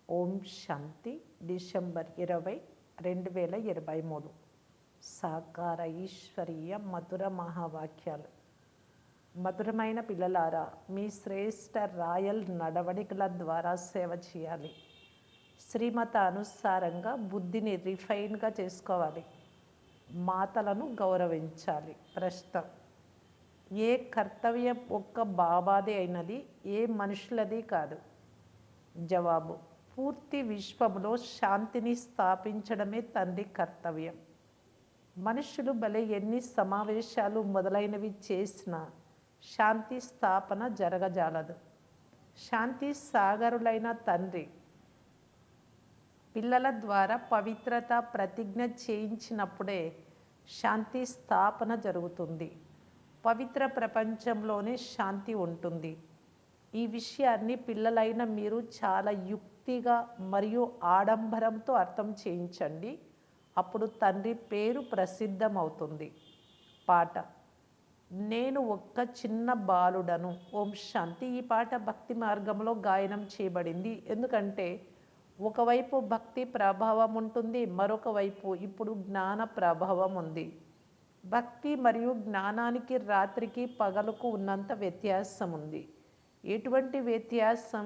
ఓం శాంతి December 20, 2023 సాకార ఈశ్వరీయ మధుర మహావాక్యాలు. మధురమైన పిల్లలారా, మీ శ్రేష్ఠ రాయల్ నడవడికల ద్వారా సేవ చేయాలి. శ్రీమత అనుసారంగా బుద్ధిని రిఫైన్గా చేసుకోవాలి. మాతలను గౌరవించాలి. ప్రశ్న: ఏ కర్తవ్యం ఒక్క బాబాదే అయినది, ఏ మనుషులది కాదు? జవాబు: పూర్తి విశ్వంలో శాంతిని స్థాపించడమే తండ్రి కర్తవ్యం. మనుషులు భలే ఎన్ని సమావేశాలు మొదలైనవి చేసినా శాంతి స్థాపన జరగజాలదు. శాంతి సాగరులైన తండ్రి పిల్లల ద్వారా పవిత్రత ప్రతిజ్ఞ చేయించినప్పుడే శాంతి స్థాపన జరుగుతుంది. పవిత్ర ప్రపంచంలోనే శాంతి ఉంటుంది. ఈ విషయాన్ని పిల్లలైన మీరు చాలా యుక్తిగా మరియు ఆడంబరంతో అర్థం చేయించండి. అప్పుడు తండ్రి పేరు ప్రసిద్ధమవుతుంది. పాట: నేను ఒక్క చిన్న బాలుడను. ఓం శాంతి. ఈ పాట భక్తి మార్గంలో గాయనం చేయబడింది. ఎందుకంటే ఒకవైపు భక్తి ప్రభావం ఉంటుంది, మరొక వైపు ఇప్పుడు జ్ఞాన ప్రభావం ఉంది. భక్తి మరియు జ్ఞానానికి రాత్రికి పగలుకు ఉన్నంత వ్యత్యాసం ఉంది. ఎటువంటి వ్యత్యాసం?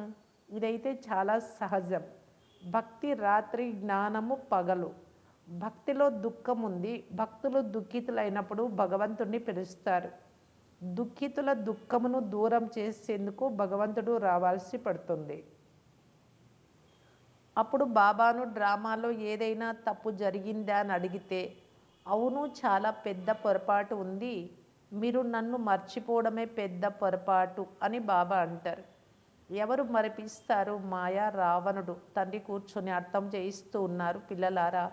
ఇదైతే చాలా సహజం. భక్తి రాత్రి, జ్ఞానము పగలు. భక్తిలో దుఃఖం ఉంది. భక్తులు దుఃఖితులైనప్పుడు భగవంతుడిని పిలుస్తారు. దుఃఖితుల దుఃఖమును దూరం చేసేందుకు భగవంతుడు రావాల్సి పడుతుంది. అప్పుడు బాబాను డ్రామాలో ఏదైనా తప్పు జరిగిందా అని అడిగితే, అవును, చాలా పెద్ద పొరపాటు ఉంది, మీరు నన్ను మర్చిపోవడమే పెద్ద పొరపాటు అని బాబా అంటారు. ఎవరు మరిపిస్తారు? మాయా రావణుడు. తండ్రి కూర్చొని అర్థం చేయిస్తూ ఉన్నారు. పిల్లలారా,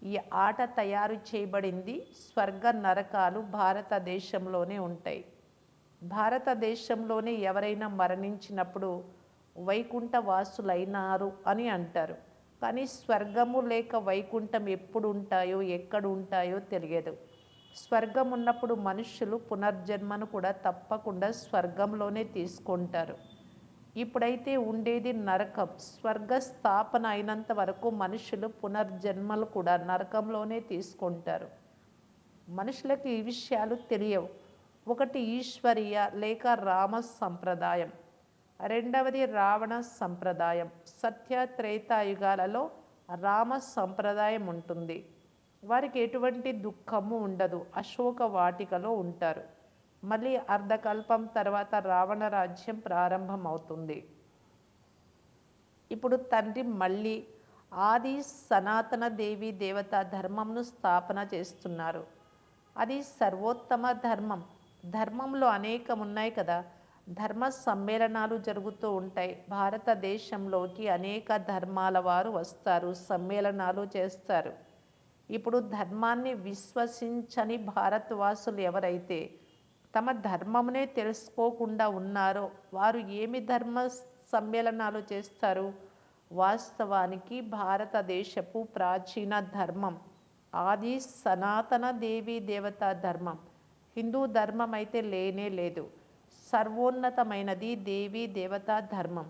ఈ ఆట తయారు చేయబడింది. స్వర్గ నరకాలు భారతదేశంలోనే ఉంటాయి. భారతదేశంలోనే ఎవరైనా మరణించినప్పుడు వైకుంఠవాసులైనారు అని అంటారు. కానీ స్వర్గము లేక వైకుంఠం ఎప్పుడు ఉంటాయో ఎక్కడ ఉంటాయో తెలియదు. స్వర్గం ఉన్నప్పుడు మనుష్యులు పునర్జన్మను కూడా తప్పకుండా స్వర్గంలోనే తీసుకుంటారు. ఇప్పుడైతే ఉండేది నరకం. స్వర్గ స్థాపన అయినంత వరకు మనుషులు పునర్జన్మలు కూడా నరకంలోనే తీసుకుంటారు. మనుషులకు ఈ విషయాలు తెలియవు. ఒకటి ఈశ్వరీయ లేక రామ సంప్రదాయం, రెండవది రావణ సంప్రదాయం. సత్య త్రేతాయుగాలలో రామ సంప్రదాయం ఉంటుంది. వారికి ఎటువంటి దుఃఖము ఉండదు. అశోక వాటికలో ఉంటారు. మళ్ళీ అర్ధకల్పం తర్వాత రావణ రాజ్యం ప్రారంభం అవుతుంది. ఇప్పుడు తండ్రి మళ్ళీ ఆది సనాతన దేవి దేవత ధర్మంను స్థాపన చేస్తున్నారు. అది సర్వోత్తమ ధర్మం. ధర్మంలో అనేకం ఉన్నాయి కదా. ధర్మ సమ్మేళనాలు జరుగుతూ ఉంటాయి. భారతదేశంలోకి అనేక ధర్మాల వారు వస్తారు, సమ్మేళనాలు చేస్తారు. ఇప్పుడు ధర్మాన్ని విశ్వసించని భారతవాసులు ఎవరైతే తమ ధర్మమునే తెలుసుకోకుండా ఉన్నారో వారు ఏమి ధర్మ సమ్మేళనాలు చేస్తారు? వాస్తవానికి భారతదేశపు ప్రాచీన ధర్మం ఆది సనాతన దేవీ దేవత ధర్మం. హిందూ ధర్మం అయితే లేనే లేదు. సర్వోన్నతమైనది దేవీ దేవతా ధర్మం.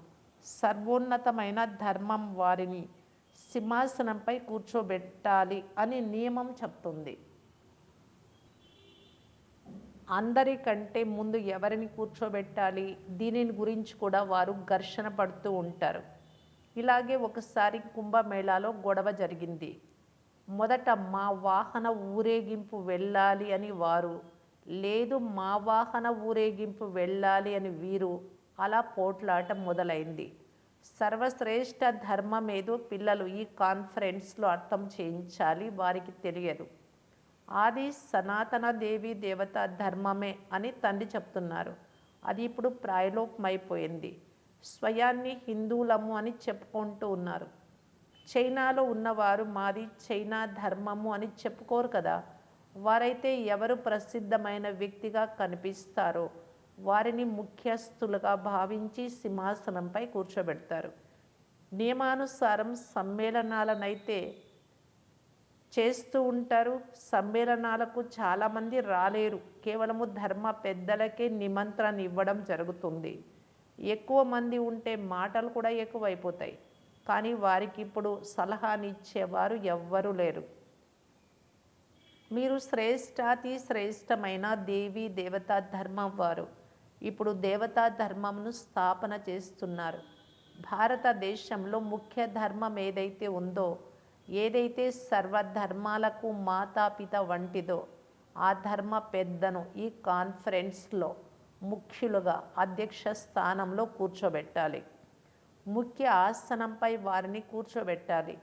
సర్వోన్నతమైన ధర్మం వారిని సింహాసనంపై కూర్చోబెట్టాలి అని నియమం చెప్తుంది. అందరికంటే ముందు ఎవరిని కూర్చోబెట్టాలి? దీనిని గురించి కూడా వారు ఘర్షణ పడుతూ ఉంటారు. ఇలాగే ఒకసారి కుంభమేళాలో గొడవ జరిగింది. మొదట మా వాహన ఊరేగింపు వెళ్ళాలి అని వారు, లేదు మా వాహన ఊరేగింపు వెళ్ళాలి అని వీరు, అలా పోట్లాట మొదలైంది. సర్వశ్రేష్ఠ ధర్మం ఏదో పిల్లలు ఈ కాన్ఫరెన్స్లో అర్థం చేయించాలి. వారికి తెలియదు. ఆది సనాతన దేవి దేవత ధర్మమే అని తండ్రి చెప్తున్నారు. అది ఇప్పుడు ప్రాయలోపమైపోయింది. స్వయాన్ని హిందువులము అని చెప్పుకుంటూ ఉన్నారు. చైనాలో ఉన్నవారు మాది చైనా ధర్మము అని చెప్పుకోరు కదా. వారైతే ఎవరు ప్రసిద్ధమైన వ్యక్తిగా కనిపిస్తారో వారిని ముఖ్యస్థులుగా భావించి సింహాసనంపై కూర్చోబెడతారు. నియమానుసారం సమ్మేళనాలనైతే చేస్తూ ఉంటారు. సమ్మేళనాలకు చాలామంది రాలేరు. కేవలము ధర్మ పెద్దలకే నిమంత్రణ ఇవ్వడం జరుగుతుంది. ఎక్కువ మంది ఉంటే మాటలు కూడా ఎక్కువైపోతాయి. కానీ వారికి ఇప్పుడు సలహానిచ్చేవారు ఎవ్వరూ లేరు. మీరు శ్రేష్టాతి శ్రేష్టమైన దేవీ దేవతా ధర్మం వారు. ఇప్పుడు దేవతా ధర్మంను స్థాపన చేస్తున్నారు. భారతదేశంలో ముఖ్య ధర్మం ఏదైతే ఉందో, ఏదైతే సర్వధర్మాలకు మాతాపిత వంటిదో, ఆ ధర్మ పెద్దను ఈ కాన్ఫరెన్స్లో ముఖ్యులుగా అధ్యక్ష స్థానంలో కూర్చోబెట్టాలి. ముఖ్య ఆసనంపై వారిని కూర్చోబెట్టాలి.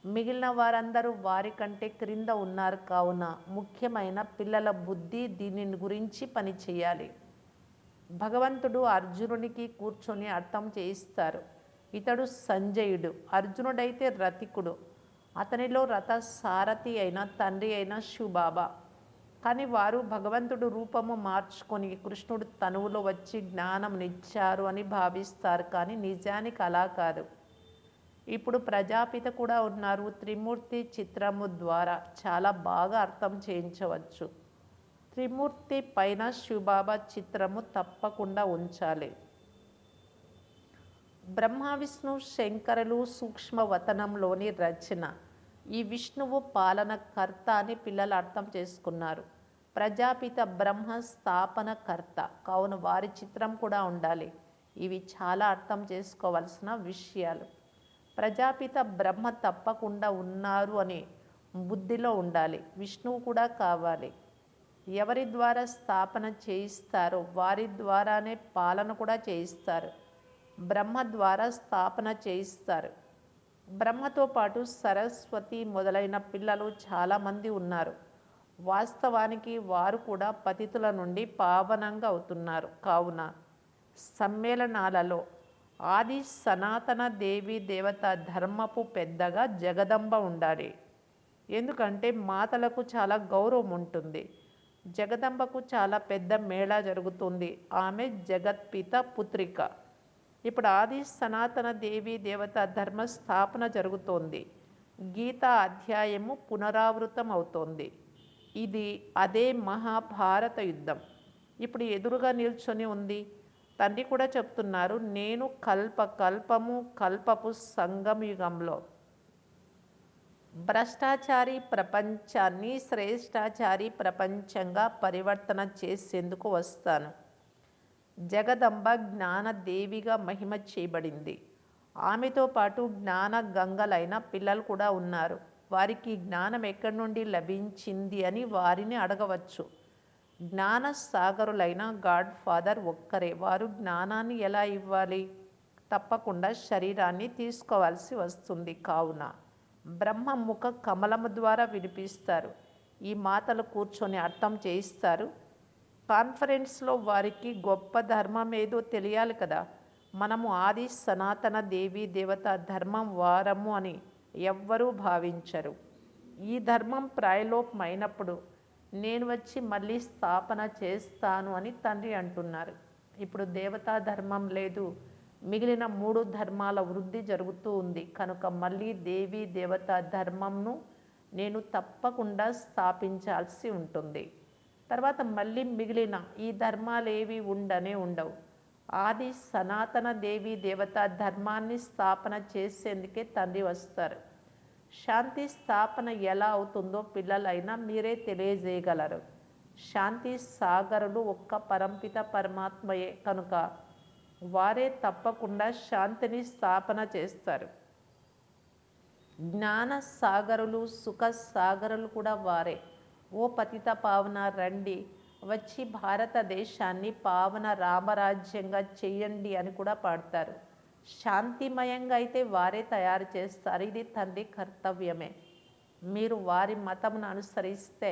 మిగిలిన వారందరూ వారి కంటే క్రింద ఉన్నారు కావున ముఖ్యమైన పిల్లల బుద్ధి దీని గురించి పనిచేయాలి. భగవంతుడు అర్జునునికి కూర్చొని అర్థం చేయిస్తారు. ఇతడు సంజయుడు, అర్జునుడైతే రథికుడు. అతనిలో రథ సారథి అయిన తండ్రి అయిన శివబాబా. కానీ వారు భగవంతుడు రూపము మార్చుకొని కృష్ణుడు తనువులో వచ్చి జ్ఞానంనిచ్చారు అని భావిస్తారు. కానీ నిజానికి అలా కాదు. ఇప్పుడు ప్రజాపిత కూడా ఉన్నారు. త్రిమూర్తి చిత్రము ద్వారా చాలా బాగా అర్థం చేయించవచ్చు. త్రిమూర్తి పైన శివబాబా చిత్రము తప్పకుండా ఉంచాలి. బ్రహ్మ విష్ణు శంకరులు సూక్ష్మవతనంలోని రచన. ఈ విష్ణువు పాలనకర్త అని పిల్లలు అర్థం చేసుకున్నారు. ప్రజాపిత బ్రహ్మ స్థాపనకర్త కావున వారి చిత్రం కూడా ఉండాలి. ఇవి చాలా అర్థం చేసుకోవాల్సిన విషయాలు. ప్రజాపిత బ్రహ్మ తప్పకుండా ఉన్నారు అని బుద్ధిలో ఉండాలి. విష్ణువు కూడా కావాలి. ఎవరి ద్వారా స్థాపన చేయిస్తారో వారి ద్వారానే పాలన కూడా చేయిస్తారు. బ్రహ్మ ద్వారా స్థాపన చేయిస్తారు. బ్రహ్మతో పాటు సరస్వతి మొదలైన పిల్లలు చాలామంది ఉన్నారు. వాస్తవానికి వారు కూడా పతితుల నుండి పావనంగా అవుతున్నారు. కావున సమ్మేళనాలలో ఆది సనాతన దేవీ దేవత ధర్మపు పెద్దగా జగదంబ ఉండాలి. ఎందుకంటే మాతలకు చాలా గౌరవం ఉంటుంది. జగదంబకు చాలా పెద్ద మేళా జరుగుతుంది. ఆమె జగత్పిత పుత్రిక. ఇప్పుడు ఆది సనాతన దేవీ దేవత ధర్మ స్థాపన జరుగుతోంది. గీతా అధ్యాయము పునరావృతం అవుతోంది. ఇది అదే మహాభారత యుద్ధం ఇప్పుడు ఎదురుగా నిల్చొని ఉంది. తండ్రి కూడా చెప్తున్నారు, నేను కల్పము కల్పపు సంగమయుగంలో భ్రష్టాచారి ప్రపంచాన్ని శ్రేష్టాచారి ప్రపంచంగా పరివర్తన చేసేందుకు వస్తాను. జగదంబ జ్ఞానదేవిగా మహిమ చేయబడింది. ఆమెతో పాటు జ్ఞాన గంగలైన పిల్లలు కూడా ఉన్నారు. వారికి జ్ఞానం ఎక్కడి నుండి లభించింది అని వారిని అడగవచ్చు. జ్ఞాన సాగరులైన గాడ్ ఫాదర్ ఒక్కరే. వారు జ్ఞానాన్ని ఎలా ఇవ్వాలి? తప్పకుండా శరీరాన్ని తీసుకోవాల్సి వస్తుంది. కావున బ్రహ్మ ముఖ కమలము ద్వారా వినిపిస్తారు. ఈ మాటలు కూర్చొని అర్థం చేయిస్తారు. కాన్ఫరెన్స్లో వారికి గొప్ప ధర్మం ఏదో తెలియాలి కదా. మనము ఆది సనాతన దేవీ దేవత ధర్మం వారము అని ఎవ్వరూ భావించరు. ఈ ధర్మం ప్రాయలోపమైనప్పుడు నేను వచ్చి మళ్ళీ స్థాపన చేస్తాను అని తండ్రి అంటున్నారు. ఇప్పుడు దేవతా ధర్మం లేదు. మిగిలిన 3 ధర్మాల వృద్ధి జరుగుతూ ఉంది. కనుక మళ్ళీ దేవీ దేవతా ధర్మంను నేను తప్పకుండా స్థాపించాల్సి ఉంటుంది. తర్వాత మళ్ళీ మిగిలిన ఈ ధర్మాలేవి ఉండవు. ఆది సనాతన దేవీ దేవతా ధర్మాన్ని స్థాపన చేసేందుకే తండ్రి వస్తారు. శాంతి స్థాపన ఎలా అవుతుందో పిల్లలైనా మీరే తెలియజేయగలరు. శాంతి సాగరులు ఒక్క పరంపిత పరమాత్మయే. కనుక వారే తప్పకుండా శాంతిని స్థాపన చేస్తారు. జ్ఞాన సాగరులు సుఖ సాగరులు కూడా వారే. ఓ పతిత పావన రండి, వచ్చి భారతదేశాన్ని పావన రామరాజ్యంగా చెయ్యండి అని కూడా పాడతారు. శాంతిమయంగా అయితే వారే తయారు చేస్తారు. ఇది తండ్రి కర్తవ్యమే. మీరు వారి మతమును అనుసరిస్తే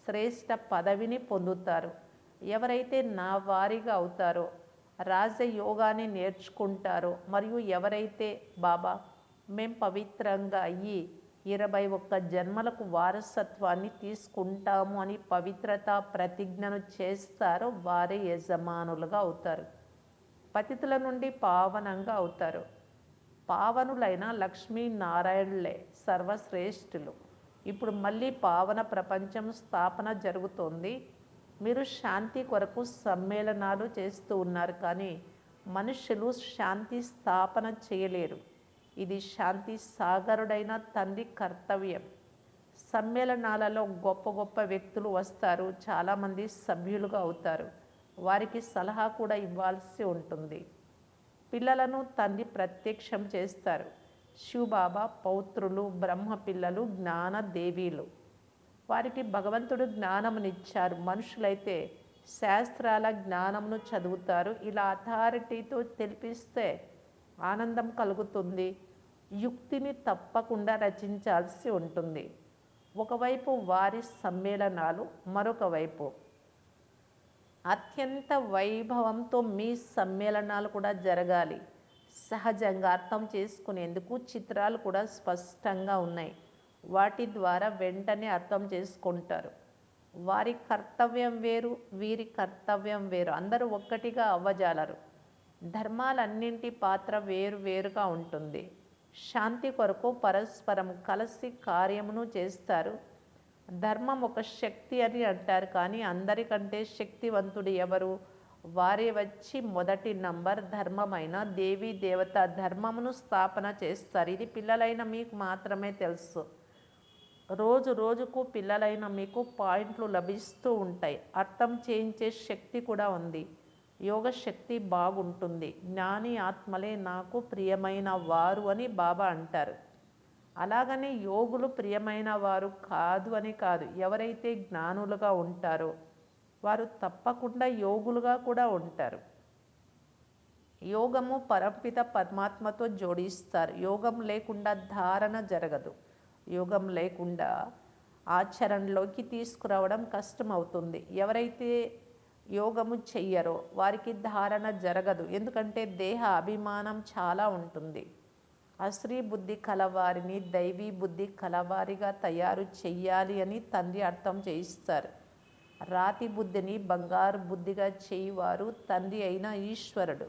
శ్రేష్ఠ పదవిని పొందుతారు. ఎవరైతే నా వారిగా అవుతారో, రాజయోగాన్ని నేర్చుకుంటారో, మరియు ఎవరైతే బాబా మేం పవిత్రంగా అయ్యి 21 జన్మలకు వారసత్వాన్ని తీసుకుంటాము అని పవిత్రత ప్రతిజ్ఞను చేస్తారో వారే యజమానులుగా అవుతారు. పతితుల నుండి పావనంగా అవుతారు. పావనులైన లక్ష్మీనారాయణులే సర్వశ్రేష్ఠులు. ఇప్పుడు మళ్ళీ పావన ప్రపంచం స్థాపన జరుగుతోంది. మీరు శాంతి కొరకు సమ్మేళనాలు చేస్తూ ఉన్నారు. కానీ మనుషులు శాంతి స్థాపన చేయలేరు. ఇది శాంతి సాగరుడైన తండ్రి కర్తవ్యం. సమ్మేళనాలలో గొప్ప గొప్ప వ్యక్తులు వస్తారు, చాలామంది సభ్యులుగా అవుతారు. వారికి సలహా కూడా ఇవ్వాల్సి ఉంటుంది. పిల్లలను తండ్రి ప్రత్యక్షం చేస్తారు. శివబాబా పౌత్రులు, బ్రహ్మ పిల్లలు, జ్ఞాన దేవీలు. వారికి భగవంతుడు జ్ఞానమునిచ్చారు. మనుషులైతే శాస్త్రాల జ్ఞానమును చదువుతారు. ఇలా అథారిటీతో తెలిపిస్తే ఆనందం కలుగుతుంది. యుక్తిని తప్పకుండా రచించాల్సి ఉంటుంది. ఒకవైపు వారి సమ్మేళనాలు, మరొక వైపు అత్యంత వైభవంతో మీ సమ్మేళనాలు కూడా జరగాలి. సహజంగా అర్థం చేసుకునేందుకు చిత్రాలు కూడా స్పష్టంగా ఉన్నాయి. వాటి ద్వారా వెంటనే అర్థం చేసుకుంటారు. వారి కర్తవ్యం వేరు, వీరి కర్తవ్యం వేరు. అందరూ ఒక్కటిగా అవ్వజాలరు. ధర్మాలన్నింటి పాత్ర వేరు వేరుగా ఉంటుంది. శాంతి కొరకు పరస్పరం కలిసి కార్యమును చేస్తారు. ధర్మం ఒక శక్తి అని అంటారు, కానీ అందరికంటే శక్తివంతుడు ఎవరు? వారే వచ్చి మొదటి నంబర్ ధర్మమైన దేవీ దేవత ధర్మమును స్థాపన చేస్తారు. ఇది పిల్లలైన మీకు మాత్రమే తెలుసు. రోజు రోజుకు పిల్లలైన మీకు పాయింట్లు లభిస్తూ ఉంటాయి. అర్థం చేయించే శక్తి కూడా ఉంది. యోగ శక్తి బాగుంటుంది. జ్ఞాని ఆత్మలే నాకు ప్రియమైన వారు అని బాబా అంటారు. అలాగని యోగులు ప్రియమైన వారు కాదు అని కాదు. ఎవరైతే జ్ఞానులుగా ఉంటారో వారు తప్పకుండా యోగులుగా కూడా ఉంటారు. యోగము పరపిత పరమాత్మతో జోడిస్తారు. యోగం లేకుండా ధారణ జరగదు. యోగం లేకుండా ఆచరణలోకి తీసుకురావడం కష్టమవుతుంది. ఎవరైతే యోగము చెయ్యరో వారికి ధారణ జరగదు. ఎందుకంటే దేహ అభిమానం చాలా ఉంటుంది. అశ్రీ బుద్ధి కలవారిని దైవీ బుద్ధి కలవారిగా తయారు చెయ్యాలి అని తండ్రి అర్థం చేయిస్తారు. రాతి బుద్ధిని బంగారు బుద్ధిగా చేయువారు తండ్రి అయిన ఈశ్వరుడు.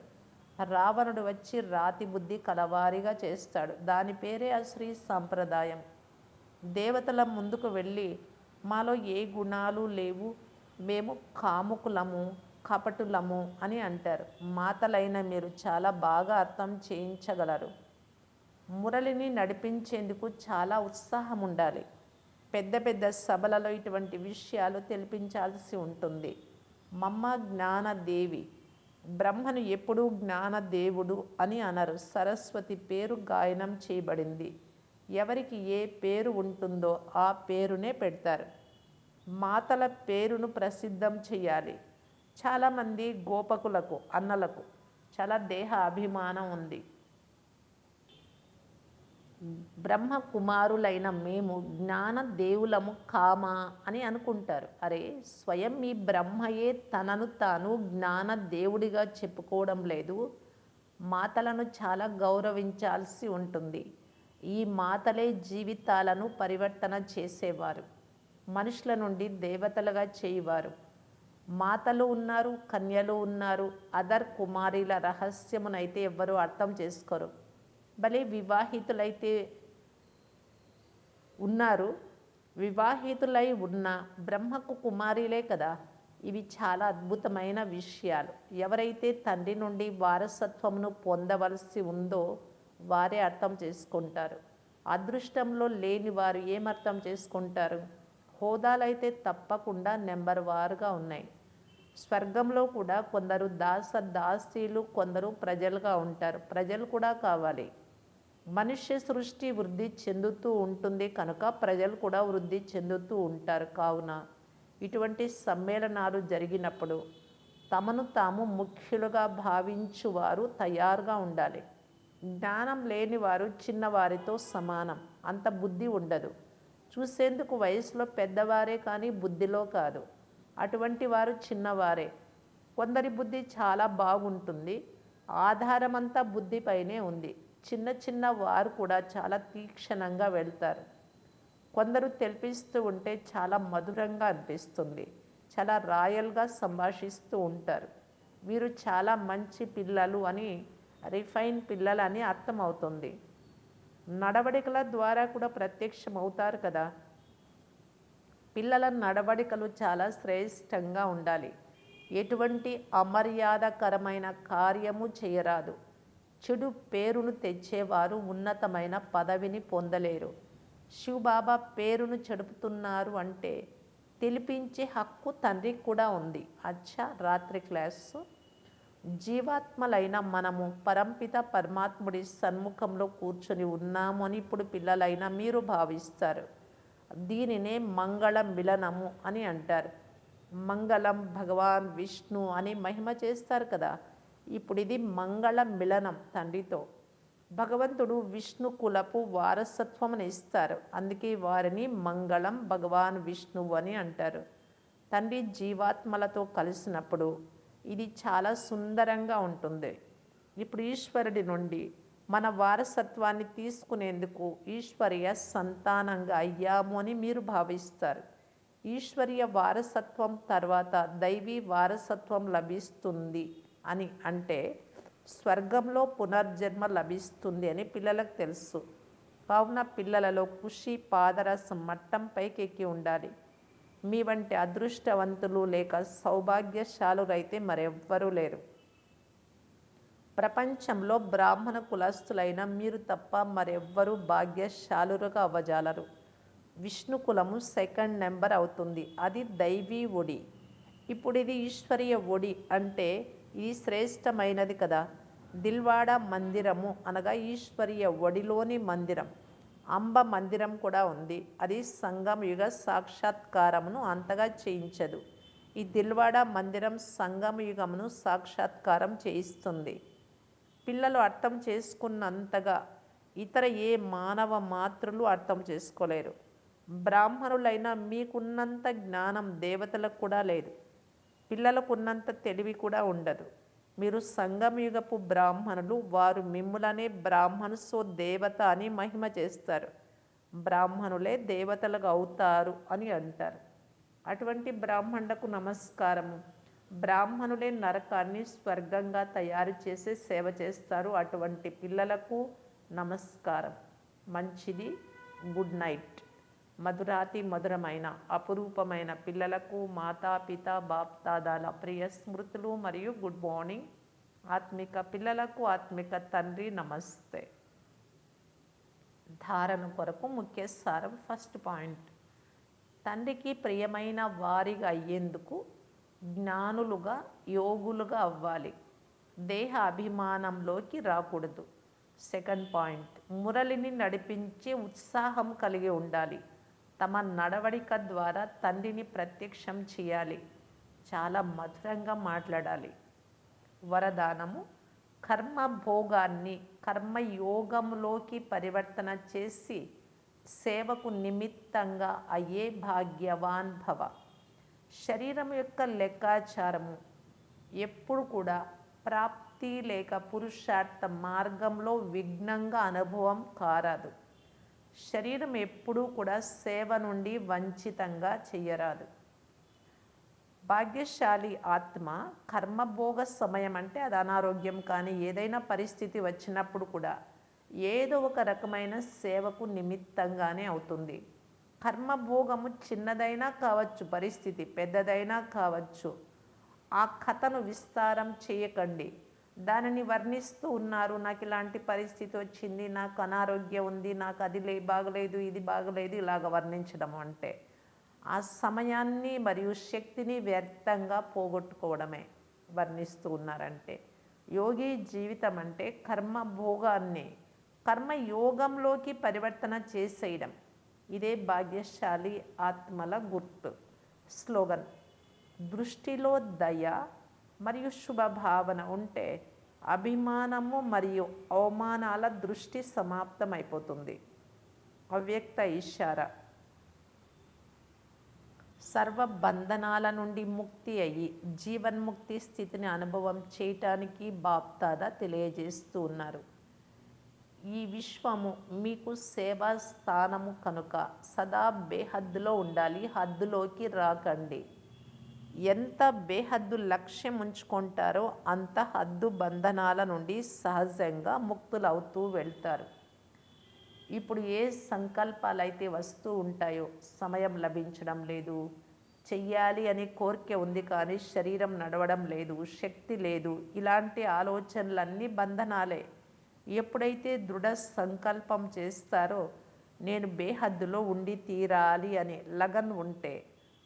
రావణుడు వచ్చి రాతి బుద్ధి కలవారిగా చేస్తాడు. దాని పేరే అశ్రీ సాంప్రదాయం. దేవతల ముందుకు వెళ్ళి మాలో ఏ గుణాలు లేవు, మేము కాముకులము, కపటులము అని అంటారు. మాతలైన మీరు చాలా బాగా అర్థం చేయించగలరు. మురళిని నడిపించేందుకు చాలా ఉత్సాహం ఉండాలి. పెద్ద పెద్ద సభలలో ఇటువంటి విషయాలు తెలిపించాల్సి ఉంటుంది. మమ్మ జ్ఞానదేవి. బ్రహ్మను ఎప్పుడూ జ్ఞానదేవుడు అని అనరు. సరస్వతి పేరు గాయనం చేయబడింది. ఎవరికి ఏ పేరు ఉంటుందో ఆ పేరునే పెడతారు. మాతల పేరును ప్రసిద్ధం చేయాలి. చాలామంది గోపకులకు, అన్నలకు చాలా దేహ అభిమానం ఉంది. బ్రహ్మ కుమారులైన మేము జ్ఞాన దేవులము కామా అని అనుకుంటారు. అరే, స్వయం మీ బ్రహ్మయే తనను తాను జ్ఞాన దేవుడిగా చెప్పుకోవడం లేదు. మాతలను చాలా గౌరవించాల్సి ఉంటుంది. ఈ మాతలే జీవితాలను పరివర్తన చేసేవారు. మనుషుల నుండి దేవతలుగా చేయవారు. మాతలు ఉన్నారు, కన్యలు ఉన్నారు. అదర్ కుమారీల రహస్యమునైతే ఎవ్వరూ అర్థం చేసుకోరు. భలే వివాహితులైతే ఉన్నారు. వివాహితులై ఉన్న బ్రహ్మకు కుమారీలే కదా. ఇవి చాలా అద్భుతమైన విషయాలు. ఎవరైతే తండ్రి నుండి వారసత్వమును పొందవలసి ఉందో వారే అర్థం చేసుకుంటారు. అదృష్టంలో లేని వారు ఏమర్థం చేసుకుంటారు? హోదాలైతే తప్పకుండా నెంబర్ వారుగా ఉన్నాయి. స్వర్గంలో కూడా కొందరు దాస దాసీలు, కొందరు ప్రజలుగా ఉంటారు. ప్రజలు కూడా కావాలి. మనుష్య సృష్టి వృద్ధి చెందుతూ ఉంటుంది కనుక ప్రజలు కూడా వృద్ధి చెందుతూ ఉంటారు. కావున ఇటువంటి సమ్మేళనాలు జరిగినప్పుడు తమను తాము ముఖ్యులుగా భావించువారు తయారుగా ఉండాలి. జ్ఞానం లేని వారు చిన్నవారితో సమానం. అంత బుద్ధి ఉండదు. చూసేందుకు వయసులో పెద్దవారే కానీ బుద్ధిలో కాదు. అటువంటి వారు చిన్నవారే. కొందరి బుద్ధి చాలా బాగుంటుంది. ఆధారమంతా బుద్ధిపైనే ఉంది. చిన్న చిన్న వారు కూడా చాలా తీక్షణంగా వెళ్తారు. కొందరు తెలిపిస్తూ ఉంటే చాలా మధురంగా అనిపిస్తుంది. చాలా రాయల్గా సంభాషిస్తూ ఉంటారు. వీరు చాలా మంచి పిల్లలు అని, రిఫైన్ పిల్లలు అని అర్థమవుతుంది. నడవడికల ద్వారా కూడా ప్రత్యక్షం అవుతారు కదా. పిల్లల నడవడికలు చాలా శ్రేష్టంగా ఉండాలి. ఎటువంటి అమర్యాదకరమైన కార్యము చేయరాదు. చెడు పేరును తెచ్చేవారు ఉన్నతమైన పదవిని పొందలేరు. శివబాబా పేరును చెడుపుతున్నారు అంటే తెలిపించే హక్కు తండ్రికి కూడా ఉంది. అచ్చా, రాత్రి క్లాసు. జీవాత్మలైన మనము పరంపిత పరమాత్ముడి సన్ముఖంలో కూర్చొని ఉన్నాము అని ఇప్పుడు పిల్లలైన మీరు భావిస్తారు. దీనినే మంగళ మిలనము అని అంటారు. మంగళం భగవాన్ విష్ణు అని మహిమ చేస్తారు కదా. ఇప్పుడు ఇది మంగళ మిలనం తండ్రితో. భగవంతుడు విష్ణు కులపు వారసత్వం ఇస్తారు. అందుకే వారిని మంగళం భగవాన్ విష్ణువు అని అంటారు. తండ్రి జీవాత్మలతో కలిసినప్పుడు ఇది చాలా సుందరంగా ఉంటుంది. ఇప్పుడు ఈశ్వరుడి నుండి మన వారసత్వాన్ని తీసుకునేందుకు ఈశ్వరీయ సంతానంగా అయ్యాము అని మీరు భావిస్తారు. ఈశ్వరీయ వారసత్వం తర్వాత దైవీ వారసత్వం లభిస్తుంది అని అంటే స్వర్గంలో పునర్జన్మ లభిస్తుంది అని పిల్లలకు తెలుసు. కావున పిల్లలలో ఖుషి పాదరసం మట్టం పైకి ఎక్కి ఉండాలి. మీ వంటి అదృష్టవంతులు లేక సౌభాగ్యశాలురైతే మరెవ్వరూ లేరు. ప్రపంచంలో బ్రాహ్మణ కులస్తులైన మీరు తప్ప మరెవ్వరూ భాగ్యశాలురుగా అవ్వజాలరు. విష్ణు కులము సెకండ్ నెంబర్ అవుతుంది. అది దైవీ ఒడి. ఇప్పుడు ఇది ఈశ్వరీయ ఒడి అంటే ఇది శ్రేష్టమైనది కదా. దిల్వాడా మందిరము అనగా ఈశ్వరీయ ఒడిలోని మందిరం. అంబ మందిరం కూడా ఉంది. అది సంగమ యుగ సాక్షాత్కారమును అంతగా చేయించదు. ఈ దిల్వాడా మందిరం సంగమ యుగమును సాక్షాత్కారం చేయిస్తుంది. పిల్లలు అర్థం చేసుకున్నంతగా ఇతర ఏ మానవ మాతృలు అర్థం చేసుకోలేరు. బ్రాహ్మణులైన మీకున్నంత జ్ఞానం దేవతలకు కూడా లేదు. పిల్లలకున్నంత తెలివి కూడా ఉండదు. మీరు సంగమయుగపు బ్రాహ్మణులు. వారు మిమ్ములనే బ్రాహ్మణుసో దేవత అని మహిమ చేస్తారు. బ్రాహ్మణులే దేవతలుగా అవుతారు అని అంటారు. అటువంటి బ్రాహ్మణులకు నమస్కారము. బ్రాహ్మణులే నరకాన్ని స్వర్గంగా తయారు చేసే సేవ చేస్తారు. అటువంటి పిల్లలకు నమస్కారం. మంచిది. Good night. మధురాతి మధురమైన అపురూపమైన పిల్లలకు మాతాపిత బాప్దాదాల ప్రియ స్మృతులు మరియు గుడ్ మార్నింగ్. ఆత్మిక పిల్లలకు ఆత్మిక తండ్రి నమస్తే. ధారణ కొరకు ముఖ్య సారం. ఫస్ట్ పాయింట్, తండ్రికి ప్రియమైన వారిగా అయ్యేందుకు జ్ఞానులుగా యోగులుగా అవ్వాలి. దేహ అభిమానంలోకి రాకూడదు. సెకండ్ పాయింట్, మురళిని నడిపించే ఉత్సాహం కలిగి ఉండాలి. తమ నడవడిక ద్వారా తండ్రిని ప్రత్యక్షం చేయాలి. చాలా మధురంగా మాట్లాడాలి. వరదానము, కర్మభోగాన్ని కర్మయోగంలోకి పరివర్తన చేసి సేవకు నిమిత్తంగా అయ్యే భాగ్యవాన్ భవ. శరీరం యొక్క లెక్కాచారము ఎప్పుడు కూడా ప్రాప్తి లేక పురుషార్థ మార్గంలో విఘ్నంగా అనుభవం కారాదు. శరీరం ఎప్పుడూ కూడా సేవ నుండి వంచితంగా చెయ్యరాదు. భాగ్యశాలి ఆత్మ కర్మభోగ సమయం అంటే అది అనారోగ్యం కానీ ఏదైనా పరిస్థితి వచ్చినప్పుడు కూడా ఏదో ఒక రకమైన సేవకు నిమిత్తంగానే అవుతుంది. కర్మభోగము చిన్నదైనా కావచ్చు, పరిస్థితి పెద్దదైనా కావచ్చు. ఆ కథను విస్తారం చేయకండి. దానిని వర్ణిస్తూ ఉన్నారు. నాకు ఇలాంటి పరిస్థితి వచ్చింది, నాకు అనారోగ్యం ఉంది, నాకు అది బాగలేదు, ఇది బాగలేదు, ఇలాగ వర్ణించడం అంటే ఆ సమయాన్ని మరియు శక్తిని వ్యర్థంగా పోగొట్టుకోవడమే వర్ణిస్తూ ఉన్నారంటే. యోగి జీవితం అంటే కర్మభోగాన్ని కర్మయోగంలోకి పరివర్తన చేసేయడం. ఇదే భాగ్యశాలి ఆత్మల గుర్తు. స్లోగన్, దృష్టిలో దయ మరియు శుభభావన ఉంటే అభిమానము మరియు అవమానాల దృష్టి సమాప్తమైపోతుంది. అవ్యక్త ఇషారా, సర్వ బంధనాల నుండి ముక్తి అయ్యి జీవన్ముక్తి స్థితిని అనుభవం చేయటానికి బాప్దాదా తెలియజేస్తూ ఉన్నారు. ఈ విశ్వము మీకు సేవా స్థానము కనుక సదా బేహద్దులో ఉండాలి. హద్దులోకి రాకండి. ఎంత బేహద్దు లక్ష్యం ఉంచుకుంటారో అంత హద్దు బంధనాల నుండి సహజంగా ముక్తులవుతూ వెళ్తారు. ఇప్పుడు ఏ సంకల్పాలు అయితే వస్తూ ఉంటాయో, సమయం లభించడం లేదు, చెయ్యాలి అని కోరిక ఉంది కానీ శరీరం నడవడం లేదు, శక్తి లేదు, ఇలాంటి ఆలోచనలన్నీ బంధనాలే. ఎప్పుడైతే దృఢ సంకల్పం చేస్తారో నేను బేహద్దులో ఉండి తీరాలి అనే లగన్ ఉంటే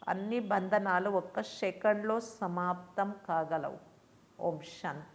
అన్ని బంధనాలు ఒక్క సెకండ్లో సమాప్తం కాగలవు. ఓం శాంతి.